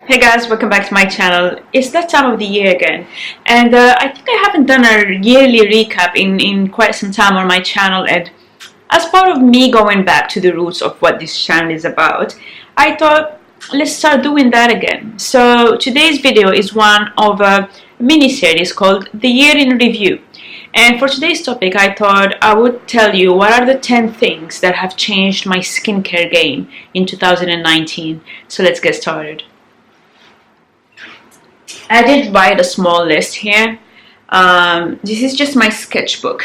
Hey guys, welcome back to my channel. It's that time of the year again, and I think I haven't done a yearly recap in quite some time on my channel, and as part of me going back to the roots of what this channel is about, I thought let's start doing that again. So today's video is one of a mini-series called The Year in Review, and for today's topic I thought I would tell you what are the 10 things that have changed my skincare game in 2019. So let's get started. I did write a small list here. This is just my sketchbook.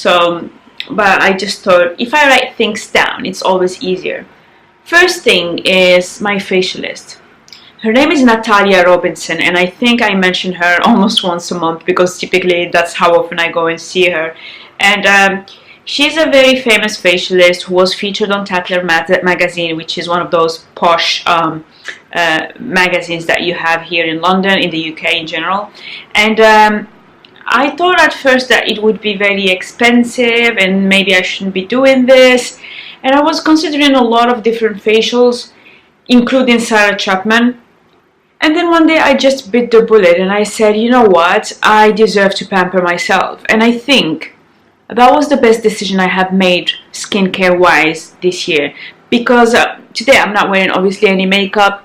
But I just thought if I write things down, it's always easier. First thing is my facialist. Her name is Nataliya Robinson, and I think I mention her almost once a month because typically that's how often I go and see her. And she's a very famous facialist who was featured on Tatler magazine, which is one of those posh magazines that you have here in London, in the UK in general. And I thought at first that it would be very expensive and maybe I shouldn't be doing this. And I was considering a lot of different facials, including Sarah Chapman. And then one day I just bit the bullet and I said, you know what, I deserve to pamper myself. And I think that was the best decision I have made skincare wise this year, because today I'm not wearing obviously any makeup.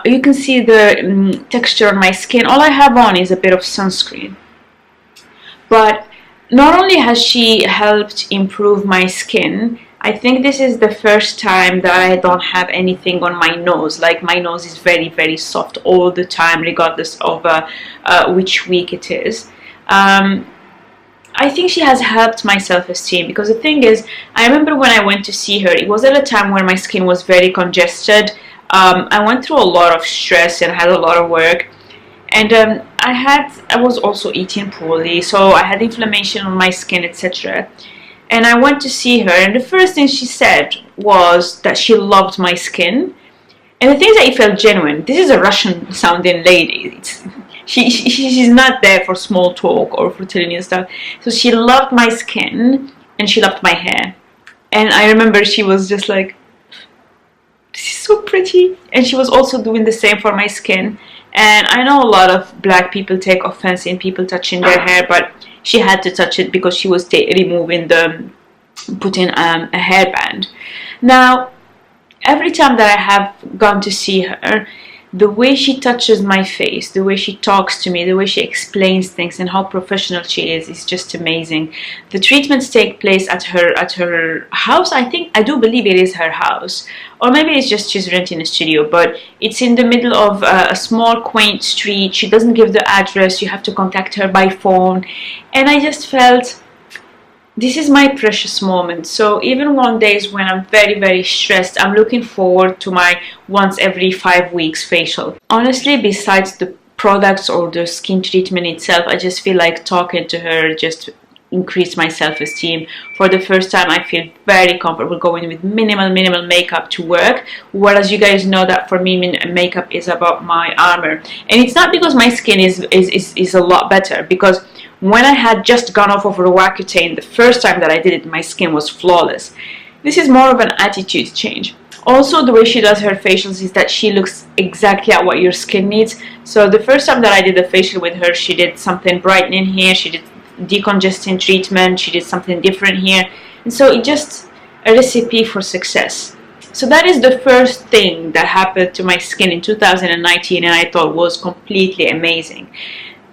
You can see the texture on my skin. All I have on is a bit of sunscreen. But not only has she helped improve my skin, I think this is the first time that I don't have anything on my nose. Like, my nose is very, very soft all the time, regardless of which week it is. I think she has helped my self-esteem, because the thing is, I remember when I went to see her, it was at a time where my skin was very congested. I went through a lot of stress and had a lot of work, and I was also eating poorly, so I had inflammation on my skin, etc. And I went to see her, and the first thing she said was that she loved my skin, and the thing is that it felt genuine. This is a Russian sounding lady. She's not there for small talk or for telling you stuff. So she loved my skin and she loved my hair. And I remember she was just like, this is so pretty. And she was also doing the same for my skin. And I know a lot of black people take offense in people touching their hair, but she had to touch it because she was putting a hairband. Now, every time that I have gone to see her, the way she touches my face, the way she talks to me, the way she explains things, and how professional she is just amazing. The treatments take place at her house. I do believe it is her house, or maybe it's just she's renting a studio, but it's in the middle of a small quaint street. She doesn't give the address. You have to contact her by phone, and I just felt, this is my precious moment. So even on days when I'm very, very stressed, I'm looking forward to my once every 5 weeks facial. Honestly, besides the products or the skin treatment itself, I just feel like talking to her just increased my self-esteem. For the first time, I feel very comfortable going with minimal makeup to work, whereas you guys know that for me makeup is about my armor. And it's not because my skin is a lot better, because when I had just gone off of Roaccutane the first time that I did it, my skin was flawless. This is more of an attitude change. Also, the way she does her facials is that she looks exactly at what your skin needs. So the first time that I did a facial with her, she did something brightening here, she did decongesting treatment, she did something different here. And so it's just a recipe for success. So that is the first thing that happened to my skin in 2019, and I thought was completely amazing.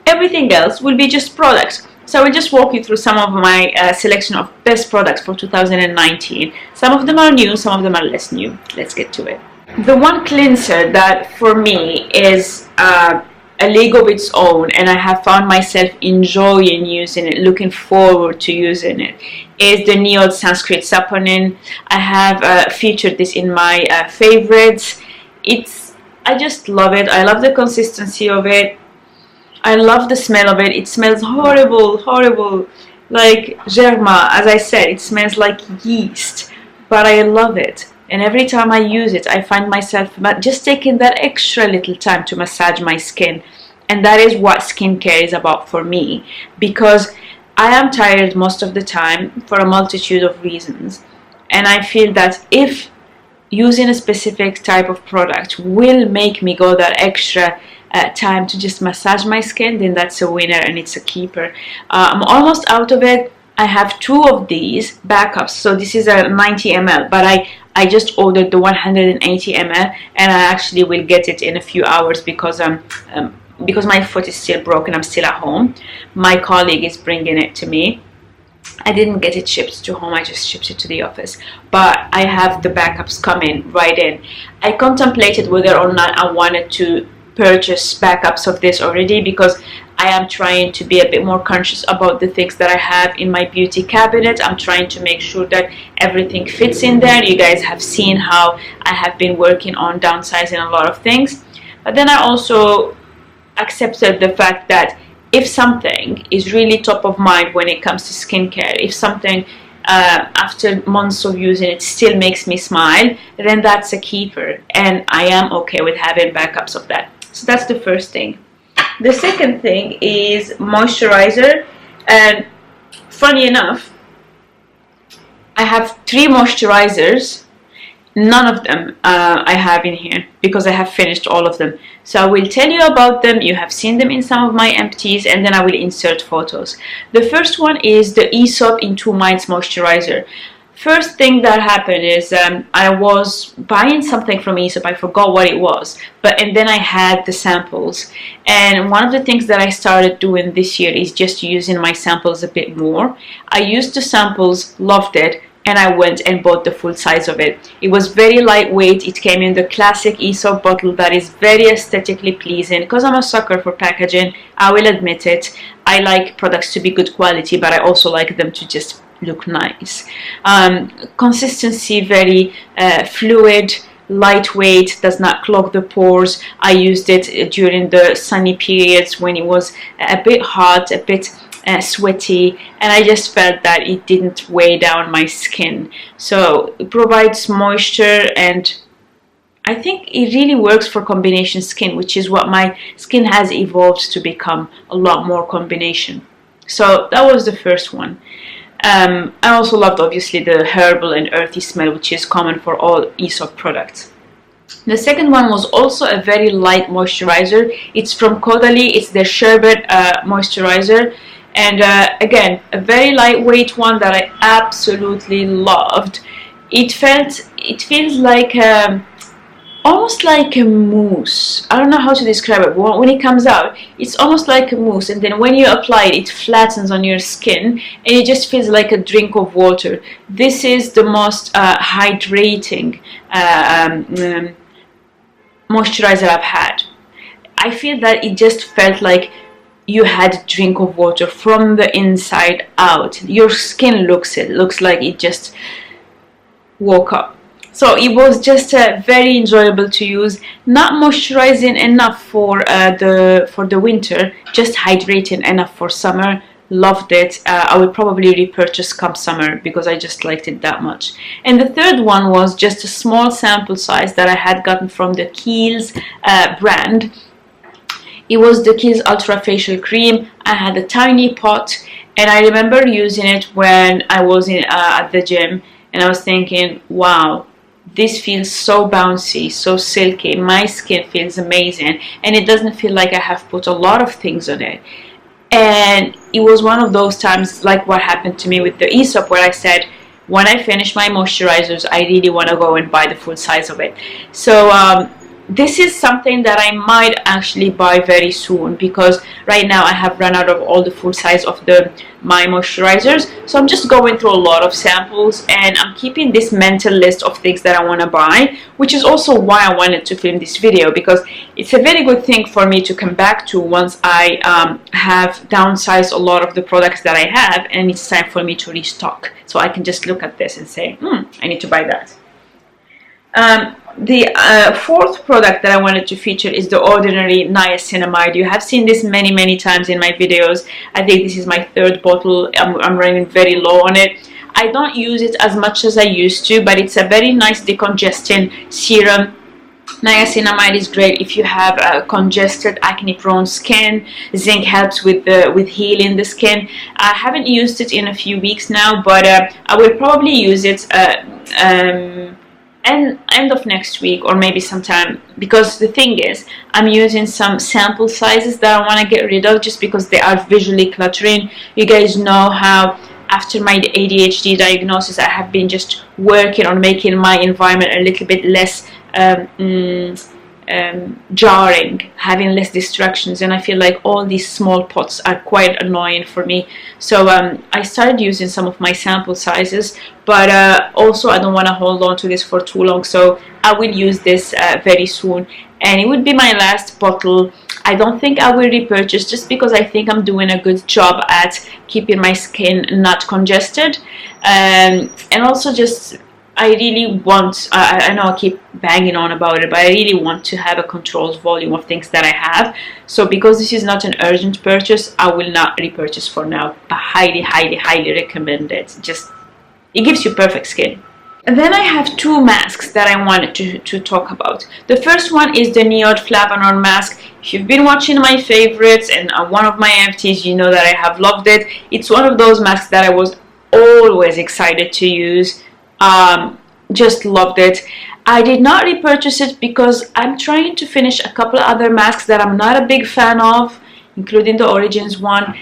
Everything else will be just products. So I will just walk you through some of my selection of best products for 2019. Some of them are new, some of them are less new. Let's get to it. The one cleanser that for me is a league of its own, and I have found myself enjoying using it, looking forward to using it, is the Niod Sanskrit Saponins. I have featured this in my favorites. I just love it. I love the consistency of it. I love the smell of it. It smells horrible, like germa. As I said, it smells like yeast, but I love it. And every time I use it, I find myself just taking that extra little time to massage my skin. And that is what skincare is about for me, because I am tired most of the time for a multitude of reasons. And I feel that if using a specific type of product will make me go that extra time to just massage my skin, then that's a winner and it's a keeper. I'm almost out of it. I have 2 of these backups. So this is a 90 ml, but I just ordered the 180 ml, and I actually will get it in a few hours because my foot is still broken. I'm still at home. My colleague is bringing it to me. I didn't get it shipped to home, I just shipped it to the office, but I have the backups coming right in. I contemplated whether or not I wanted to purchase backups of this already, because I am trying to be a bit more conscious about the things that I have in my beauty cabinet. I'm trying to make sure that everything fits in there. You guys have seen how I have been working on downsizing a lot of things, but then I also accepted the fact that if something is really top of mind when it comes to skincare, if something after months of using it still makes me smile, then that's a keeper, and I am okay with having backups of that. So that's the first thing. The second thing is moisturizer, and funny enough, I have 3 moisturizers. None of them I have in here because I have finished all of them. So I will tell you about them. You have seen them in some of my empties, and then I will insert photos. The first one is the Aesop In 2 Minds Moisturizer. First thing that happened is I was buying something from Aesop. I forgot what it was, and then I had the samples. And one of the things that I started doing this year is just using my samples a bit more. I used the samples, loved it, and I went and bought the full size of it. It was very lightweight. It came in the classic Aesop bottle that is very aesthetically pleasing. Because I'm a sucker for packaging, I will admit it. I like products to be good quality, but I also like them to just look nice. Consistency very fluid, lightweight, does not clog the pores. I used it during the sunny periods when it was a bit hot, a bit sweaty, and I just felt that it didn't weigh down my skin. So it provides moisture, and I think it really works for combination skin, which is what my skin has evolved to become, a lot more combination. So that was the first one. I also loved obviously the herbal and earthy smell, which is common for all Aesop products. The second one was also a very light moisturizer. It's from Caudalie. It's their sherbet moisturizer. And again, a very lightweight one that I absolutely loved. It feels like almost like a mousse. I don't know how to describe it. When it comes out, it's almost like a mousse, and then when you apply it, it flattens on your skin, and it just feels like a drink of water. This is the most hydrating moisturizer I've had. I feel that it just felt like you had a drink of water from the inside out. Your skin looks like it just woke up. So it was just very enjoyable to use, not moisturizing enough for the winter, just hydrating enough for summer. Loved it. I will probably repurchase come summer because I just liked it that much. And the third one was just a small sample size that I had gotten from the Kiehl's brand. It was the Kiehl's Ultra Facial Cream. I had a tiny pot, and I remember using it when I was at the gym, and I was thinking, wow, this feels so bouncy, so silky. My skin feels amazing, and it doesn't feel like I have put a lot of things on it. And it was one of those times, like what happened to me with the Aesop, where I said, when I finish my moisturizers, I really want to go and buy the full size of it. So this is something that I might actually buy very soon, because right now I have run out of all the full size of my moisturizers. So I'm just going through a lot of samples, and I'm keeping this mental list of things that I want to buy, which is also why I wanted to film this video, because it's a very good thing for me to come back to once I have downsized a lot of the products that I have, and it's time for me to restock. So I can just look at this and say, I need to buy that. The fourth product that I wanted to feature is the Ordinary Niacinamide. You have seen this many times in my videos. I think this is my third bottle. I'm running very low on it. I don't use it as much as I used to, but it's a very nice decongesting serum. Niacinamide is great if you have congested, acne-prone skin. Zinc helps with healing the skin. I haven't used it in a few weeks now, but I will probably use it end of next week, or maybe sometime, because the thing is, I'm using some sample sizes that I want to get rid of just because they are visually cluttering. You guys know how after my ADHD diagnosis I have been just working on making my environment a little bit less jarring, having less distractions, and I feel like all these small pots are quite annoying for me. So I started using some of my sample sizes, but also I don't want to hold on to this for too long, so I will use this very soon, and it would be my last bottle. I don't think I will repurchase, just because I think I'm doing a good job at keeping my skin not congested, and also just I really want, I know I keep banging on about it, but I really want to have a controlled volume of things that I have. So because this is not an urgent purchase, I will not repurchase for now, but highly recommend it. Just, it gives you perfect skin. And then I have two masks that I wanted to talk about. The first one is the Niod Flavanone mask. If you've been watching my favorites and one of my empties, you know that I have loved it. It's one of those masks that I was always excited to use. Just loved it. I did not repurchase it because I'm trying to finish a couple of other masks that I'm not a big fan of, including the Origins one.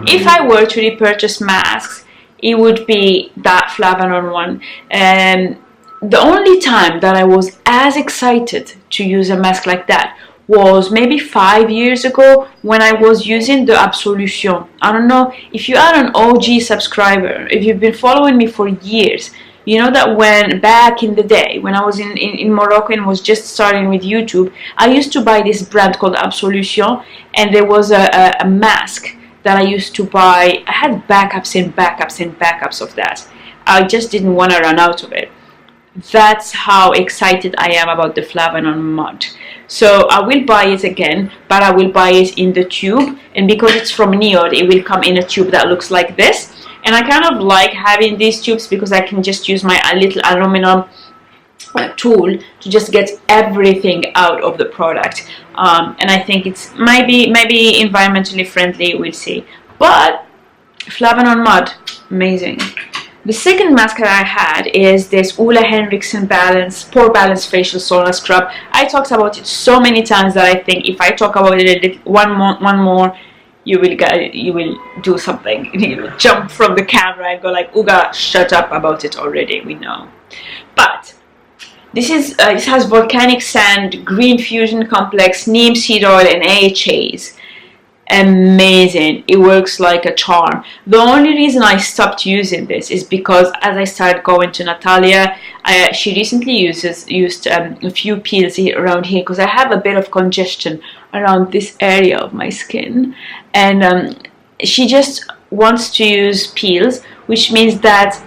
If I were to repurchase masks, it would be that Flavanone one. And the only time that I was as excited to use a mask like that was maybe 5 years ago when I was using the Absolution. I don't know if you are an OG subscriber, if you've been following me for years, you know that when back in the day when I was in Morocco and was just starting with YouTube, I used to buy this brand called Absolution, and there was a mask that I used to buy. I had backups and backups and backups of that. I just didn't want to run out of it. That's how excited I am about the Flavanone mud. So I will buy it again, but I will buy it in the tube, and because it's from Niod, it will come in a tube that looks like this. And I kind of like having these tubes because I can just use my little aluminum tool to just get everything out of the product. And I think it's maybe environmentally friendly, we'll see. But Flavanone mud, amazing. The second mask that I had is this Ole Henriksen Pore Balance Facial Sauna Scrub. I talked about it so many times that I think if I talk about it one more, you will do something. You will jump from the camera and go like, Uga, shut up about it already, we know. But this has volcanic sand, green fusion complex, neem seed oil, and AHAs. Amazing. It works like a charm. The only reason I stopped using this is because as I started going to Nataliya, she recently used a few peels around here because I have a bit of congestion around this area of my skin, and she just wants to use peels, which means that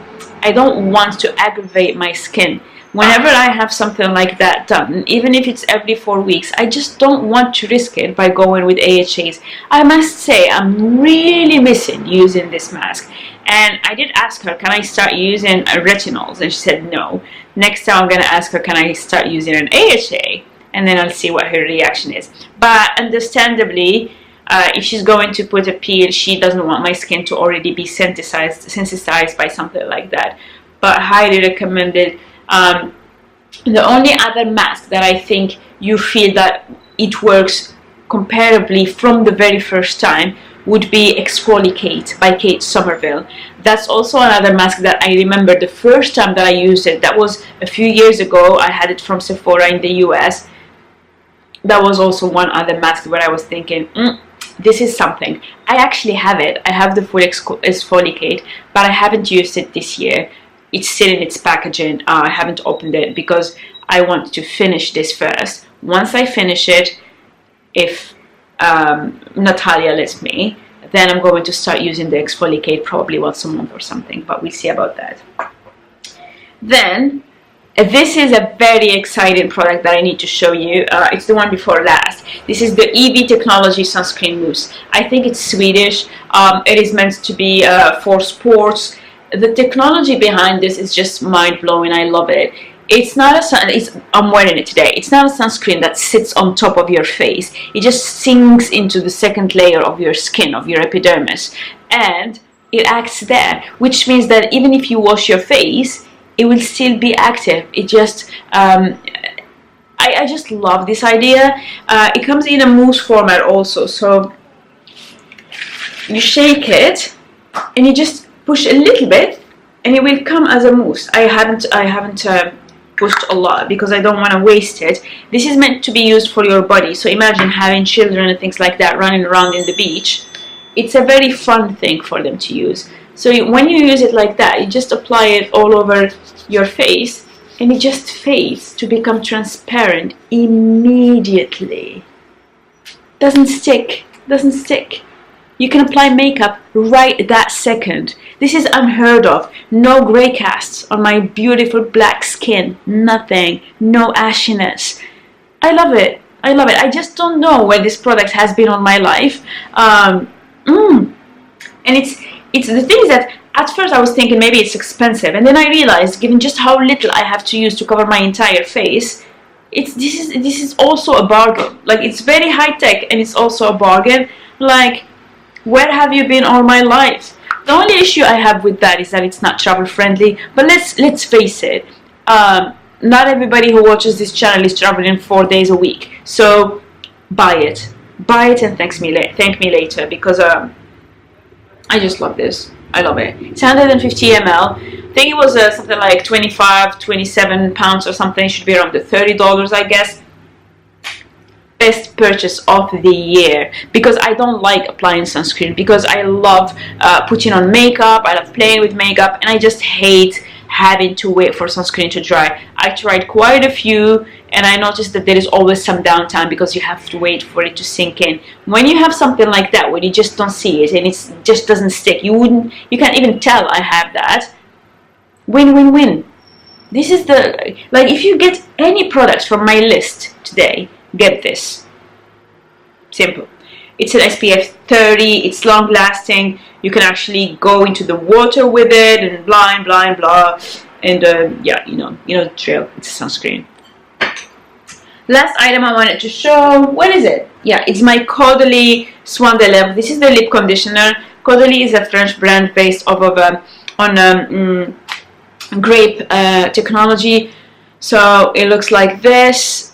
I don't want to aggravate my skin. Whenever I have something like that done, even if it's every 4 weeks, I just don't want to risk it by going with AHAs. I must say, I'm really missing using this mask. And I did ask her, can I start using retinols? And she said no. Next time I'm going to ask her, can I start using an AHA? And then I'll see what her reaction is. But understandably, if she's going to put a peel, she doesn't want my skin to already be sensitized by something like that. But highly recommended. The only other mask that I think you feel that it works comparably from the very first time would be Exfoliate by Kate Somerville. That's also another mask that I remember the first time that I used it. That was a few years ago. I had it from Sephora in the US. That was also one other mask where I was thinking, this is something. I actually have it. I have the full Exfoliate, but I haven't used it this year. It's still in its packaging. I haven't opened it because I want to finish this first. Once I finish it, if Nataliya lets me, then I'm going to start using the Exfoliate probably once a month or something, but we'll see about that. Then, this is a very exciting product that I need to show you. It's the one before last. This is the EV Technology Sunscreen Mousse. I think it's Swedish. It is meant to be for sports. The technology behind this is just mind-blowing. I love it. It's not I'm wearing it today. It's not a sunscreen that sits on top of your face. It just sinks into the second layer of your skin, of your epidermis, and it acts there, which means that even if you wash your face, it will still be active. It just I just love this idea. It comes in a mousse format also, so you shake it and you just push a little bit and it will come as a mousse. I haven't pushed a lot because I don't want to waste it. This is meant to be used for your body, so imagine having children and things like that running around in the beach. It's a very fun thing for them to use. So when you use it like that, you just apply it all over your face and it just fades to become transparent immediately. Doesn't stick, doesn't stick. You can apply makeup right that second. This is unheard of. No gray casts on my beautiful black skin. Nothing. No ashiness. I love it. I love it. I just don't know where this product has been on my life. And it's the thing is that at first I was thinking maybe it's expensive, and then I realized, given just how little I have to use to cover my entire face, this is also a bargain. Like, it's very high tech and it's also a bargain. Like, where have you been all my life? The only issue I have with that is that it's not travel friendly. But let's face it, not everybody who watches this channel is traveling 4 days a week. So buy it and thank me later, because I just love this. I love it. It's 150 ml. I think it was something like 27 pounds or something. It should be around the $30, I guess. Best purchase of the year, because I don't like applying sunscreen, because I love putting on makeup, I love playing with makeup, and I just hate having to wait for sunscreen to dry. I tried quite a few and I noticed that there is always some downtime because you have to wait for it to sink in. When you have something like that where you just don't see it and it just doesn't stick, you can't even tell I have that. Win-win-win. This is the, like, if you get any products from my list today, get this. Simple. It's an SPF 30, it's long lasting, you can actually go into the water with it and blah and blah and blah, and yeah, you know the drill. It's a sunscreen. Last item I wanted to show, what is it? Yeah, it's my Caudalie Soin de Lèvres. This is the lip conditioner. Caudalie is a French brand based off of on grape technology. So it looks like this.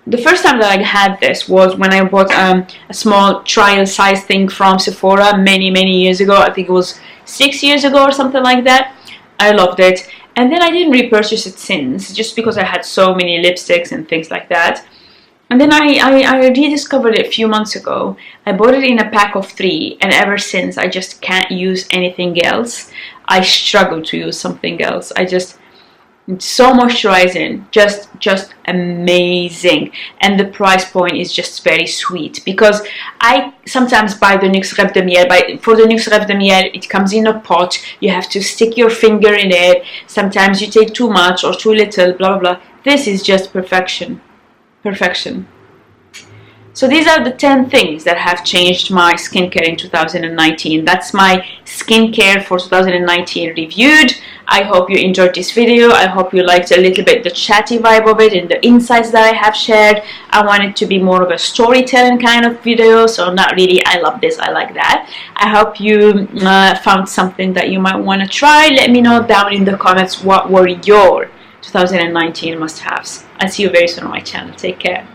The first time that I had this was when I bought a small trial size thing from Sephora many years ago. I think it was 6 years ago or something like that. I loved it. And then I didn't repurchase it since, just because I had so many lipsticks and things like that. And then I rediscovered it a few months ago. I bought it in a pack of 3, and ever since I just can't use anything else. I struggle to use something else. It's so moisturizing, just amazing, and the price point is just very sweet, because I sometimes buy the Nuxe Rêve de Miel. For the Nuxe Rêve de Miel, it comes in a pot, you have to stick your finger in it, sometimes you take too much or too little, blah blah blah. This is just perfection. So these are the 10 things that have changed my skincare in 2019. That's my skincare for 2019 reviewed. I hope you enjoyed this video. I hope you liked a little bit the chatty vibe of it and the insights that I have shared. I want it to be more of a storytelling kind of video, so not really I love this, I like that. I hope you found something that you might want to try. Let me know down in the comments what were your 2019 must-haves. I'll see you very soon on my channel. Take care.